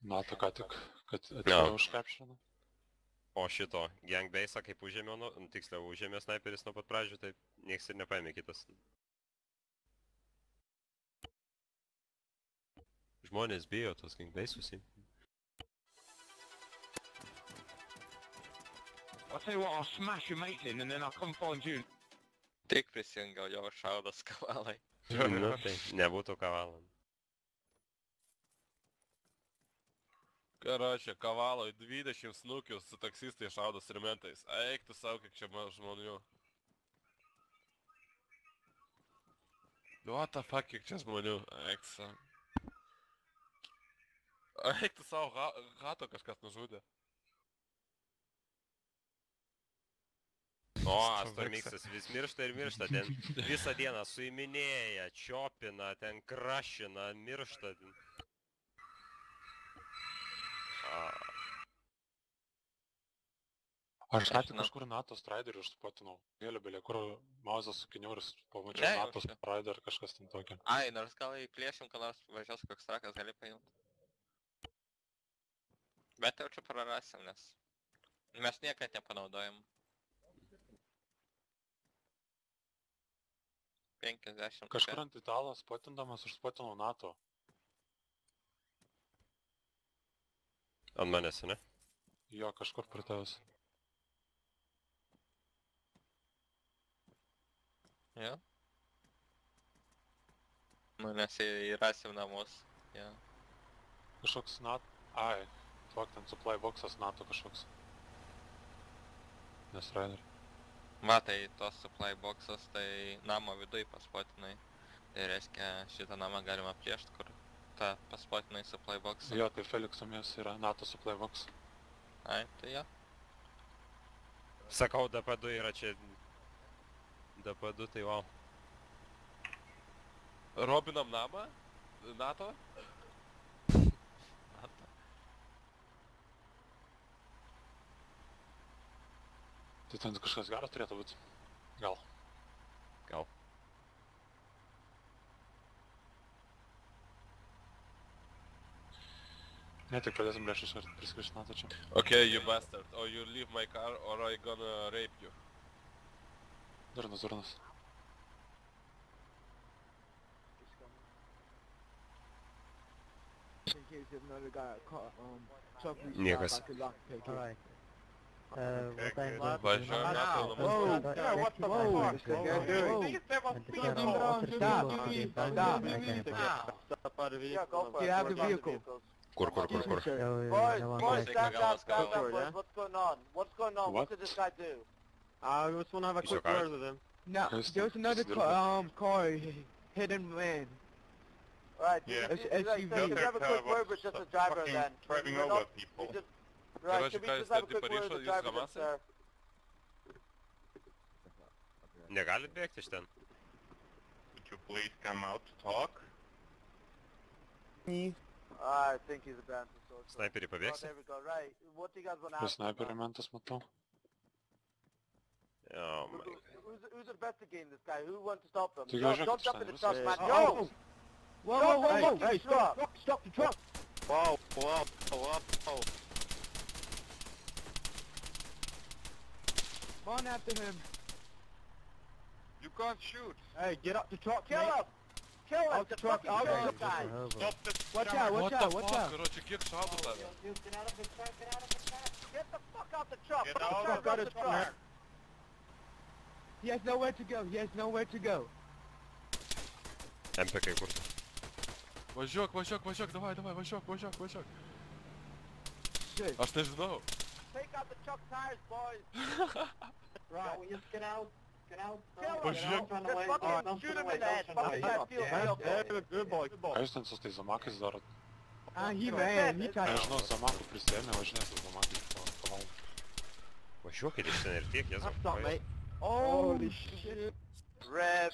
NATO ką tik, kad Jo. atėjo užkapšino. O šito, gangbase'ą kaip užėmė, tiksliau, užėmė sniperis nuo pat pradžių, tai nieks ir nepaėmė kitas. Žmonės bijo tos gangbase'us. I'll tell you what, I'll smash your mate in and then I'll come find you. Tik prisijungiau, jo šaudas kavalai. Nu tai, nebūtų ką valant. Karočią, kavaloj 20 snukių su taksistai šaudo sirmentais. Eik tu savo, kiek čia žmonių. What the fuck, kiek čia žmonių. Eik tu savo. Eik tu savo, gato kažkas nužudė. O, Astormiksas vis miršta ir miršta, ten visą dieną suiminėja, čiopina, ten krašina, miršta. Aš ką tik kažkur NATO Striderį užspatinau. Gėlė, kur mauzas su kiniuris, pamačiau Ne, NATO jau čia. Strider ar kažkas ten tokio. Ai, nors gal įplėšim, ką nors važiuos koks trakas gali paimt. Bet jau čia prarasim, nes mes niekad nepanaudojam. 50. Kažkur ant Italo spatindamas užspatinau NATO. Ant manęs, ne? Jo, kažkur prie tavęs. Jo. Nu, nes įrasim namus. Jo. Kažkoks NATO... Ai, tvak ten supply boxas NATO kažkoks. Nes Strider. Matai, tos supply boxas, tai namo viduj paspotinai. Tai reiškia, šitą namą galima priešt, kur tą paspotinai supply boxą. Jo, tai Felixo mies yra NATO supply box. Ai, tai jo. Sakau, DP2 yra čia... DP2 tai wow. Robinam namą? NATO? Tai ten kažkas geras turėtų būti. Gal. Gal. Ne, tik pradėsim lėšus ir priskrišti NATO čia. Okay, you bastard. Or you leave my car or I gonna rape you. Durnas, durnas. Niekas. Važiuoju NATO namus. You have the vehicle. Kur? Boys, stand down, boys. What's going on? What's going on? What did this guy do? I just want to have a He's quick okay. word with him. No, Yes, there was another this is car, hidden man. Right, Yeah. you just have a quick word with just the driver then. Driving We're over not- people. we just- Right, can we just have a quick word with the driver that's there? Negalit bėgti iš ten? Would you please come out to talk? I think he's abandoned. Sniperį Oh, pabėgsi? there we go, right. What do you guys want to Prie ask? sniperio mentas matau. Jo, man. Who's investigating this guy? Who wants to stop him? Tu Yo, žiūrėk, don't jump in the Steve'as. truck, man. Oh, Yo! Whoa, Hey, stop! stop the truck. Whoa. Come on after him. You can't shoot. Hey, get up the truck, Kill mate. him! Kill him! Out the truck, fucking out kill the the guy! Stop the Watch out, What watch the out, watch fuck, out. karočią, kiek šaudo tave? Get the fuck out the truck! Get Put the out truck of the out the truck. truck! He has nowhere to go, he has nowhere to go. MPK kur? Važiuok, davai, važiuok. Shit. Aš nežinau. Take out the truck tires, boys! Right. Kill him! Važiuok. Just fucking shoot him in the head! Fucking guy feels real good. Good boy. Ką jūs ten su tais zamakais darot? He ran, he tried. Nežinau, zamakų prisėmė, važinės su zamakais. Važiuokit iš ten ir tiek, Jėzau. Stop, mate. Holy shit. Rev!